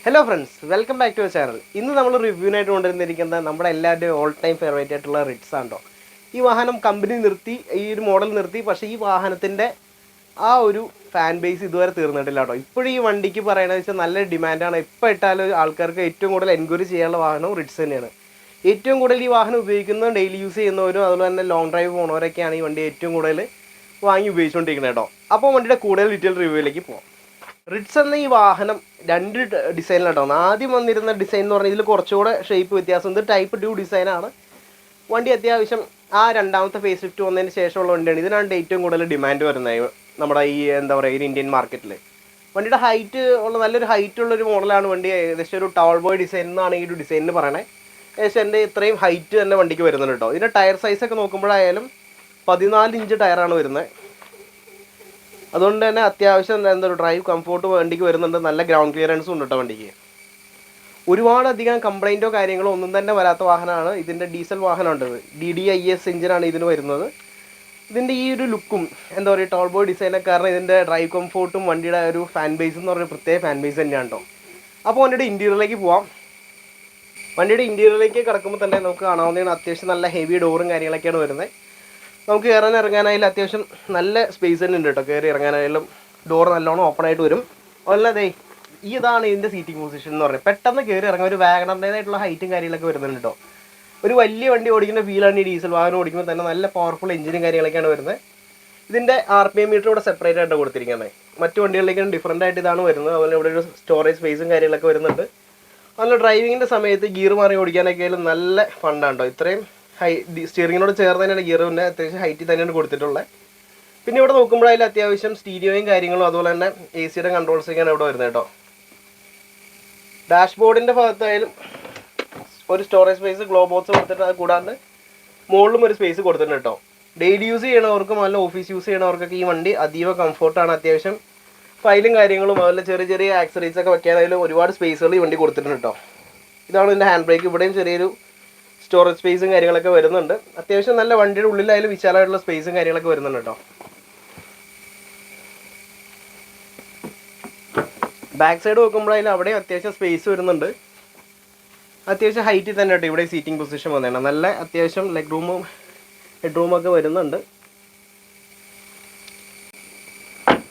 Hello friends, welcome back to our channel. ഇന്ന് നമ്മൾ റിവ്യൂവിനായിട്ട് കൊണ്ടുവന്നിരിക്കുന്നത് നമ്മുടെ എല്ലാവരുടെയും ഓൾ ടൈം ഫേവറേറ്റ് ആയിട്ടുള്ള റിറ്റ്സ് ആണോ. ഈ വാഹനം കമ്പനി നിർത്തി, ഈ ഒരു മോഡൽ നിർത്തി, പക്ഷേ ഈ വാഹനത്തിൻ്റെ ആ ഒരു ഫാൻ ബേസ് ഇതുവരെ തീർന്നിട്ടില്ല കേട്ടോ. ഇപ്പോഴും ഈ വണ്ടിക്ക് പറയണത് വെച്ചാൽ നല്ല ഡിമാൻഡാണ്. ഇപ്പോൾ ഇട്ടാലും ആൾക്കാർക്ക് ഏറ്റവും കൂടുതൽ എൻക്വയറി ചെയ്യാനുള്ള വാഹനവും റിറ്റ്സ് തന്നെയാണ്. ഏറ്റവും കൂടുതൽ ഈ വാഹനം ഉപയോഗിക്കുന്നതും ഡെയിലി യൂസ് ചെയ്യുന്നവരും അതുപോലെ തന്നെ ലോങ് ഡ്രൈവ് പോകുന്നവരൊക്കെയാണ് ഈ വണ്ടി ഏറ്റവും കൂടുതൽ വാങ്ങി ഉപയോഗിച്ചുകൊണ്ടിരിക്കുന്നത് കേട്ടോ. അപ്പോൾ വണ്ടിയുടെ കൂടുതൽ ഡീറ്റെയിൽ റിവ്യൂയിലേക്ക് പോകാം. റിറ്റ്സ് എന്ന ഈ വാഹനം രണ്ട് ഡിസൈനിലാട്ടോ. ആദ്യം വന്നിരുന്ന ഡിസൈൻ എന്ന് പറഞ്ഞാൽ ഇതിൽ കുറച്ചുകൂടെ ഷേപ്പ് വ്യത്യാസം. ഇത് ടൈപ്പ് 2 ഡിസൈനാണ്. വണ്ടി അത്യാവശ്യം ആ രണ്ടാമത്തെ ഫേസ് ലിഫ്റ്റ് വന്നതിന് ശേഷമുള്ള വണ്ടിയാണ്. ഇതിനാണ് ഏറ്റവും കൂടുതൽ ഡിമാൻഡ് വരുന്നത് നമ്മുടെ ഈ എന്താ പറയുക ഈ ഇന്ത്യൻ മാർക്കറ്റിൽ. വണ്ടിയുടെ ഹൈറ്റ് ഉള്ള നല്ലൊരു ഹൈറ്റ് ഉള്ളൊരു മോഡലാണ് വണ്ടി. ഏകദേശം ഒരു ടവർ ബോയ് ഡിസൈൻ എന്നാണ് ഈ ഒരു ഡിസൈനിന് പറയണത്. ഏകദേശം എൻ്റെ ഇത്രയും ഹൈറ്റ് തന്നെ വണ്ടിക്ക് വരുന്നുണ്ട് കേട്ടോ. ഇതിൻ്റെ ടയർ സൈസൊക്കെ നോക്കുമ്പോഴായാലും 14 ഇഞ്ച് ടയറാണ് വരുന്നത്. അതുകൊണ്ട് തന്നെ അത്യാവശ്യം എന്താ ഡ്രൈവ് കംഫോർട്ട് വണ്ടിക്ക് വരുന്നുണ്ട്. നല്ല ഗ്രൗണ്ട് ക്ലിയറൻസും ഉണ്ട് കേട്ടോ വണ്ടിക്ക്. ഒരുപാടധികം കംപ്ലൈൻറ്റോ കാര്യങ്ങളോ ഒന്നും തന്നെ വരാത്ത വാഹനമാണ്. ഇതിൻ്റെ ഡീസൽ വാഹനമുണ്ട്. DDIS എഞ്ചിനാണ് ഇതിന് വരുന്നത്. ഇതിൻ്റെ ഈ ഒരു ലുക്കും എന്താ പറയുക ടോൾ ബോയ് ഡിസൈനൊക്കെ കാരണം ഇതിൻ്റെ ഡ്രൈവ് കംഫോർട്ടും വണ്ടിയുടെ ഒരു ഫാൻ ബേസ് എന്ന് പറഞ്ഞ പ്രത്യേക ഫാൻ ബേസ് തന്നെയാണ് കേട്ടോ. അപ്പോൾ വണ്ടിയുടെ ഇൻറ്റീരിയറിലേക്ക് പോവാം. വണ്ടിയുടെ ഇൻറ്റീരിയറിലേക്ക് കിടക്കുമ്പോൾ തന്നെ നമുക്ക് കാണാവുന്നതാണ് അത്യാവശ്യം നല്ല ഹെവി ഡോറും കാര്യങ്ങളൊക്കെയാണ് വരുന്നത്. നമുക്ക് കയറാൻ ഇറങ്ങാനായാലും അത്യാവശ്യം നല്ല സ്പേസ് തന്നെ ഉണ്ട് കേട്ടോ. കയറി ഇറങ്ങാനായാലും ഡോർ നല്ലോണം ഓപ്പൺ ആയിട്ട് വരും. അല്ലാതെ ഇതാണ് ഇതിൻ്റെ സീറ്റിംഗ് പൊസിഷൻ എന്ന് പറയുന്നത്. പെട്ടെന്ന് കയറി ഇറങ്ങാൻ ഒരു വാഗണറിൻ്റേതായിട്ടുള്ള ഹൈറ്റും കാര്യങ്ങളൊക്കെ വരുന്നുണ്ട് കേട്ടോ. ഒരു വലിയ വണ്ടി ഓടിക്കുന്ന ഫീലാണ് ഈ ഡീസൽ വാഹനം ഓടിക്കുമ്പോൾ തന്നെ. നല്ല പവർഫുൾ എഞ്ചിനും കാര്യങ്ങളൊക്കെയാണ് വരുന്നത്. ഇതിൻ്റെ RPM മീറ്റർ ഇവിടെ സെപ്പറേറ്റ് ആയിട്ട് കൊടുത്തിരിക്കുന്നത്. മറ്റു വണ്ടികളിലേക്കും ഡിഫറൻ്റ് ആയിട്ട് ഇതാണ് വരുന്നത്. അതുപോലെ ഇവിടെ ഒരു സ്റ്റോറേജ് സ്പേസും കാര്യങ്ങളൊക്കെ വരുന്നുണ്ട്. നല്ല ഡ്രൈവിങ്ങിൻ്റെ സമയത്ത് ഗിയർ മാറി ഓടിക്കാനൊക്കെ ആയാലും നല്ല ഫണ്ടാണ് കേട്ടോ. ഇത്രയും സ്റ്റിയറിങ്ങിനോട് ചേർന്ന് തന്നെയാണ് ഗിയറിൻ്റെ അത്യാവശ്യം ഹൈറ്റിൽ തന്നെയാണ് കൊടുത്തിട്ടുള്ളത്. പിന്നെ ഇവിടെ നോക്കുമ്പോഴായാലും അത്യാവശ്യം സ്റ്റീരിയോയും കാര്യങ്ങളും അതുപോലെ തന്നെ AC കൺട്രോൾസൊക്കെയാണ് ഇവിടെ വരുന്നത് കേട്ടോ. ഡാഷ്ബോർഡിൻ്റെ ഭാഗത്തായാലും ഒരു സ്റ്റോറേജ് സ്പേസ് ഗ്ലോ ബോക്സ് കൊടുത്തിട്ട്, അത് കൂടാണ്ട് മുകളിലും ഒരു സ്പേസ് കൊടുത്തിട്ടുണ്ട് കേട്ടോ. ഡെയിലി യൂസ് ചെയ്യണവർക്കും നല്ല ഓഫീസ് യൂസ് ചെയ്യണവർക്കൊക്കെ ഈ വണ്ടി അതീവ കംഫോർട്ടാണ്. അത്യാവശ്യം ഫയലും കാര്യങ്ങളും അതുപോലെ ചെറിയ ചെറിയ ആക്സറീസ് ഒക്കെ വെക്കാനായാലും ഒരുപാട് സ്പേസുകൾ ഈ വണ്ടി കൊടുത്തിട്ടുണ്ട് കേട്ടോ. ഇതാണ് ഇതിൻ്റെ ഹാൻഡ് ബ്രേക്ക്. ഇവിടെയും ചെറിയൊരു സ്റ്റോറേജ് സ്പേസും കാര്യങ്ങളൊക്കെ വരുന്നുണ്ട്. അത്യാവശ്യം നല്ല വണ്ടിയുടെ ഉള്ളിലായാലും വിശാലമായിട്ടുള്ള സ്പേസും കാര്യങ്ങളൊക്കെ വരുന്നുണ്ട് കേട്ടോ. ബാക്ക് സൈഡ് നോക്കുമ്പോഴായാലും അവിടെയും അത്യാവശ്യം സ്പേസ് വരുന്നുണ്ട്. അത്യാവശ്യം ഹൈറ്റിൽ തന്നെ കേട്ടോ ഇവിടെ സീറ്റിംഗ് പൊസിഷൻ വന്നതാണ്. നല്ല അത്യാവശ്യം ലെഗ് റൂമും ഹെഡ് റൂമൊക്കെ വരുന്നുണ്ട്.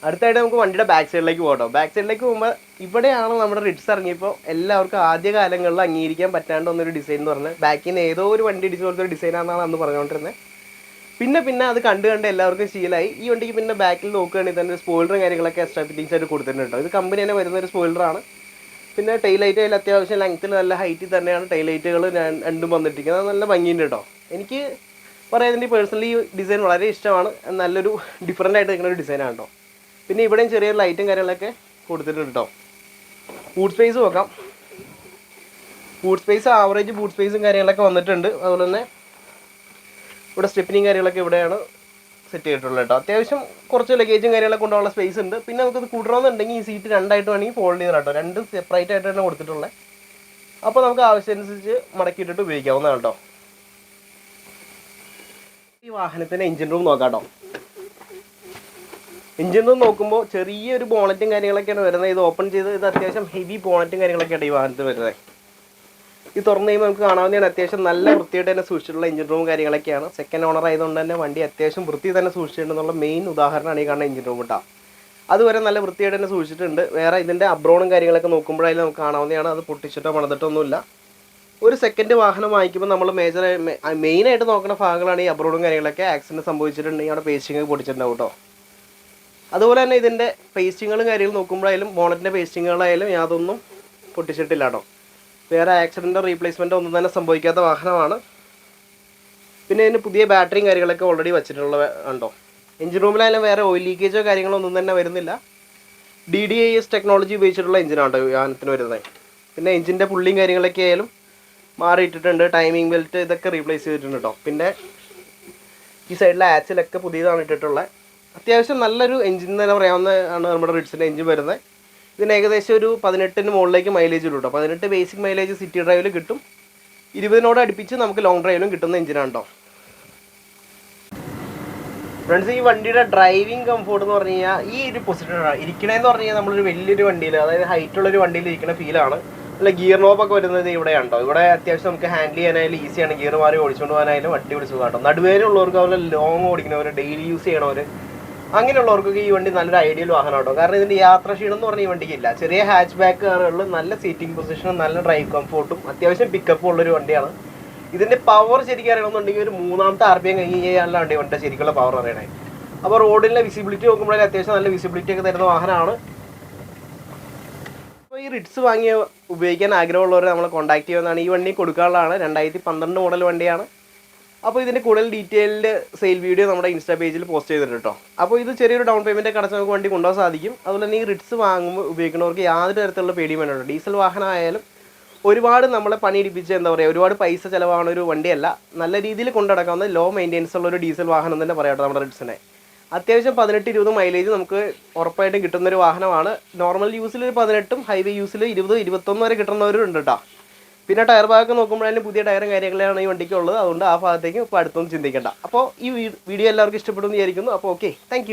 അടുത്തായിട്ട് നമുക്ക് വണ്ടിയുടെ ബാക്ക് സൈഡിലേക്ക് പോകട്ടോ. ബാക്ക് സൈഡിലേക്ക് പോകുമ്പോൾ ഇവിടെയാണ് നമ്മുടെ റിറ്റ്സ് ഇറങ്ങിയപ്പോൾ എല്ലാവർക്കും ആദ്യ കാലങ്ങളിൽ അംഗീകരിക്കാൻ പറ്റാണ്ട് വന്നൊരു ഡിസൈൻ എന്ന് പറഞ്ഞാൽ ബാക്കിൽ നിന്ന് ഏതോ ഒരു വണ്ടി ഇടിച്ചു പോലത്തെ ഒരു ഡിസൈനാണെന്നാണ് അന്ന് പറഞ്ഞുകൊണ്ടിരുന്നത്. പിന്നെ അത് കണ്ട് എല്ലാവർക്കും ശീലമായി. ഈ വണ്ടിക്ക് പിന്നെ ബാക്കിൽ നോക്കുകയാണെങ്കിൽ തന്നെ സ്പോയിലറും കാര്യങ്ങളൊക്കെ എക്സ്ട്രാ ഫിറ്റിങ്സ് ആയിട്ട് കൊടുത്തിട്ടുണ്ട് കേട്ടോ. ഇത് കമ്പനി തന്നെ വരുന്നൊരു സ്പോയിലറാണ്. പിന്നെ ടൈലൈറ്റ് അതിൽ അത്യാവശ്യം ലെങ്ത്തിൽ നല്ല ഹൈറ്റിൽ തന്നെയാണ് ടൈലൈറ്റുകൾ രണ്ടും വന്നിട്ടിരിക്കുന്നത്. അത് നല്ല ഭംഗിയുണ്ട് കേട്ടോ. എനിക്ക് പറയുന്നത് പേഴ്സണലി ഈ ഡിസൈൻ വളരെ ഇഷ്ടമാണ്. നല്ലൊരു ഡിഫറൻ്റ് ആയിട്ട് നിൽക്കുന്ന ഒരു ഡിസൈനാണ് കേട്ടോ. പിന്നെ ഇവിടെയും ചെറിയ ലൈറ്റും കാര്യങ്ങളൊക്കെ കൊടുത്തിട്ടുണ്ട് കേട്ടോ. ബൂട്ട് സ്പേസ് നോക്കാം. ബൂട്ട് സ്പേസ് ആവറേജ് ബൂട്ട് സ്പേസും കാര്യങ്ങളൊക്കെ വന്നിട്ടുണ്ട്. അതുപോലെ തന്നെ ഇവിടെ സ്റ്റെപ്പിനിങ് കാര്യങ്ങളൊക്കെ ഇവിടെയാണ് സെറ്റ് ചെയ്തിട്ടുള്ളത് കേട്ടോ. അത്യാവശ്യം കുറച്ച് ലഗേജും കാര്യങ്ങളൊക്കെ കൊണ്ടുള്ള സ്പേസ് ഉണ്ട്. പിന്നെ നമുക്കത് കൂട്ടണമെന്നുണ്ടെങ്കിൽ ഈ സീറ്റ് രണ്ടായിട്ട് വേണമെങ്കിൽ ഫോൾഡ് ചെയ്ത് കേട്ടോ. രണ്ടും സെപ്പറേറ്റ് ആയിട്ട് തന്നെ കൊടുത്തിട്ടുള്ളത്. അപ്പോൾ നമുക്ക് ആവശ്യമനുസരിച്ച് മടക്കിയിട്ടിട്ട് ഉപയോഗിക്കാവുന്നതാണ് കേട്ടോ. ഈ വാഹനത്തിൻ്റെ എഞ്ചിൻ റൂം നോക്കാം കേട്ടോ. എഞ്ചിൻ റൂം നോക്കുമ്പോൾ ചെറിയൊരു ബോണറ്റും കാര്യങ്ങളൊക്കെയാണ് വരുന്നത്. ഇത് ഓപ്പൺ ചെയ്ത് ഇത് അത്യാവശ്യം ഹെവി ബോണറ്റും കാര്യങ്ങളൊക്കെയാണ് ഈ വാഹനത്തിൽ വരുന്നത്. ഇത് തുറന്നു കഴിയുമ്പോൾ നമുക്ക് കാണാവുന്നതാണ് അത്യാവശ്യം നല്ല വൃത്തിയായിട്ട് തന്നെ സൂക്ഷിച്ചിട്ടുള്ള എഞ്ചിൻ റൂം കാര്യങ്ങളൊക്കെയാണ്. സെക്കൻഡ് ഓണർ ആയതുകൊണ്ട് തന്നെ വണ്ടി അത്യാവശ്യം വൃത്തി തന്നെ സൂക്ഷിച്ചിട്ടുണ്ടെന്നുള്ള മെയിൻ ഉദാഹരണമാണ് ഈ കാണുന്ന എഞ്ചിൻ റൂം കേട്ടോ. അതുവരെ നല്ല വൃത്തിയായിട്ട് തന്നെ സൂക്ഷിച്ചിട്ടുണ്ട്. വേറെ ഇതിൻ്റെ അബ്രോണും കാര്യങ്ങളൊക്കെ നോക്കുമ്പോഴായാലും നമുക്ക് കാണാവുന്നതാണ്. അത് പൊട്ടിച്ചിട്ടോ പണിതിട്ടൊന്നുമില്ല. ഒരു സെക്കൻഡ് വാഹനം വാങ്ങിക്കുമ്പോൾ നമ്മൾ മെയിനായിട്ട് നോക്കുന്ന ഭാഗങ്ങളാണ് ഈ അബ്രോണും കാര്യങ്ങളൊക്കെ. ആക്സിഡൻറ്റ് സംഭവിച്ചിട്ടുണ്ടെങ്കിൽ അവിടെ പേസ്റ്റിങ് പൊടിച്ചിട്ടുണ്ടാവും കേട്ടോ. അതുപോലെ തന്നെ ഇതിൻ്റെ പേസ്റ്റിങ്ങുകളും കാര്യങ്ങളും നോക്കുമ്പോഴായാലും ബോണറ്റിൻ്റെ പേസ്റ്റിങ്ങുകളായാലും യാതൊന്നും പൊട്ടിച്ചിട്ടില്ല കേട്ടോ. വേറെ ആക്സിഡൻറ്റോ റീപ്ലേസ്മെൻറ്റോ ഒന്നും തന്നെ സംഭവിക്കാത്ത വാഹനമാണ്. പിന്നെ ഇതിന് പുതിയ ബാറ്ററിയും കാര്യങ്ങളൊക്കെ ഓൾറെഡി വെച്ചിട്ടുള്ള ഉണ്ടോ. എഞ്ചിൻ റൂമിലായാലും വേറെ ഓയിൽ ലീക്കേജോ കാര്യങ്ങളോ ഒന്നും തന്നെ വരുന്നില്ല. DDIS ടെക്നോളജി ഉപയോഗിച്ചിട്ടുള്ള എഞ്ചിനാണ് വാഹനത്തിന് വരുന്നത്. പിന്നെ എഞ്ചിൻ്റെ പുള്ളിയും കാര്യങ്ങളൊക്കെ ആയാലും മാറിയിട്ടിട്ടുണ്ട്. ടൈമിംഗ് ബെൽറ്റ് ഇതൊക്കെ റീപ്ലേസ് ചെയ്തിട്ടുണ്ട് കേട്ടോ. പിന്നെ ഈ സൈഡിലെ ആച്ചിലൊക്കെ പുതിയതാണ് ഇട്ടിട്ടുള്ളത്. അത്യാവശ്യം നല്ലൊരു എഞ്ചിൻ തന്നെ പറയാവുന്നതാണ് നമ്മുടെ റിറ്റ്സിൻ്റെ എഞ്ചിൻ വരുന്നത്. ഇതിന് ഏകദേശം ഒരു 18 മുകളിലേക്ക് മൈലേജ് കിട്ടും കേട്ടോ. 18 ബേസിക് മൈലേജ് സിറ്റി ഡ്രൈവിൽ കിട്ടും. 20 അടുപ്പിച്ച് നമുക്ക് ലോങ് ഡ്രൈവിലും കിട്ടുന്ന എഞ്ചിനാണ് കേട്ടോ. ഫ്രണ്ട്സ്, ഈ വണ്ടിയുടെ ഡ്രൈവിംഗ് കംഫോർട്ട് എന്ന് പറഞ്ഞു കഴിഞ്ഞാൽ ഈ ഒരു പൊസിഷനാണ് ഇരിക്കണേന്ന് പറഞ്ഞു കഴിഞ്ഞാൽ നമ്മളൊരു വലിയൊരു വണ്ടിയിൽ, അതായത് ഹൈറ്റ് ഉള്ളൊരു വണ്ടിയിൽ ഇരിക്കുന്ന ഫീലാണ്. അല്ല, ഗിയർ നോബൊക്കെ വരുന്നത് ഇവിടെയാണോ. ഇവിടെ അത്യാവശ്യം നമുക്ക് ഹാൻഡിൽ ചെയ്യാനായാലും ഈസിയാണ്, ഗിയർ മാറി ഓടിച്ചുകൊണ്ട് പോകാനായാലും അടിപൊളി സുഖമാട്ടോ. നടുവേനുള്ളവർക്ക്, അതുപോലെ ലോങ് ഓടിക്കുന്നവർ, ഡെയിലി യൂസ് ചെയ്യണവർ, അങ്ങനെയുള്ളവർക്കൊക്കെ ഈ വണ്ടി നല്ലൊരു ഐഡിയൽ വാഹനം കേട്ടോ. കാരണം ഇതിൻ്റെ യാത്രാക്ഷീണം എന്ന് പറഞ്ഞ ഈ വണ്ടിക്കില്ല. ചെറിയ ഹാച്ച് ബാക്ക് കാറുകളിൽ നല്ല സീറ്റിംഗ് പൊസിഷനും നല്ല ഡ്രൈവ് കംഫോർട്ടും അത്യാവശ്യം പിക്കപ്പും ഉള്ളൊരു വണ്ടിയാണ്. ഇതിൻ്റെ പവർ ശരിക്കും അറിയണമെന്നുണ്ടെങ്കിൽ ഒരു 3ാമത്തെ RPM കഴിഞ്ഞ് കഴിഞ്ഞാൽ വണ്ടിയുടെ ശരിക്കുള്ള പവർ അറിയണേ. അപ്പോൾ റോഡിലെ വിസിബിലിറ്റി നോക്കുമ്പോഴേ അത്യാവശ്യം നല്ല വിസിബിലിറ്റി ഒക്കെ തരുന്ന വാഹനമാണ്. അപ്പോൾ ഈ റിറ്റ്സ് വാങ്ങി ഉപയോഗിക്കാൻ ആഗ്രഹമുള്ളവർ നമ്മളെ കോൺടാക്ട് ചെയ്യുന്നതാണ്. ഈ വണ്ടി കൊടുക്കാനുള്ളതാണ്. 2012 മോഡൽ വണ്ടിയാണ്. അപ്പോൾ ഇതിൻ്റെ കൂടുതൽ ഡീറ്റെയിൽഡ് സെയിൽ വീഡിയോ നമ്മുടെ ഇൻസ്റ്റാ പേജിൽ പോസ്റ്റ് ചെയ്തിട്ടുണ്ട് കേട്ടോ. അപ്പോൾ ഇത് ചെറിയൊരു ഡൗൺ പേയ്മെൻറ്റ് ഒക്കെ അടച്ച് നമുക്ക് വണ്ടി കൊണ്ടുപോകാൻ സാധിക്കും. അതുപോലെ തന്നെ ഈ റിറ്റ്സ് വാങ്ങുമ്പോൾ ഉപയോഗിക്കുന്നവർക്ക് യാതൊരു തരത്തിലുള്ള പേടിയും വേണ്ട. ഡീസൽ വാഹനമായാലും ഒരുപാട് നമ്മളെ പണിയിടിപ്പിച്ച് എന്താ പറയുക, ഒരുപാട് പൈസ ചിലവാണ് ഒരു വണ്ടിയല്ല. നല്ല രീതിയിൽ കൊണ്ടുനടക്കാവുന്ന ലോ മെയിൻ്റെനൻസ് ഉള്ള ഒരു ഡീസൽ വാഹനം തന്നെ പറയാം നമ്മുടെ റിറ്റ്സിനെ. അത്യാവശ്യം 18-20 മൈലേജ് നമുക്ക് ഉറപ്പായിട്ടും കിട്ടുന്നൊരു വാഹനമാണ്. നോർമൽ യൂസിൽ ഒരു 18ഉം ഹൈവേ യൂസിൽ 20-21 വരെ കിട്ടുന്നവരുണ്ട് കേട്ടോ. പിന്നെ ടയർ ഭാഗമൊക്കെ നോക്കുമ്പോഴാലും പുതിയ ടയറും കാര്യങ്ങളാണ് ഈ വണ്ടിക്ക് ഉള്ളത്. അതുകൊണ്ട് ആ ഭാഗത്തേക്ക് ഇപ്പോൾ അടുത്തൊന്നും ചിന്തിക്കേണ്ട. അപ്പോൾ ഈ വീഡിയോ എല്ലാവർക്കും ഇഷ്ടപ്പെടുമെന്ന് വിചാരിക്കുന്നു. അപ്പോൾ ഓക്കെ, താങ്ക്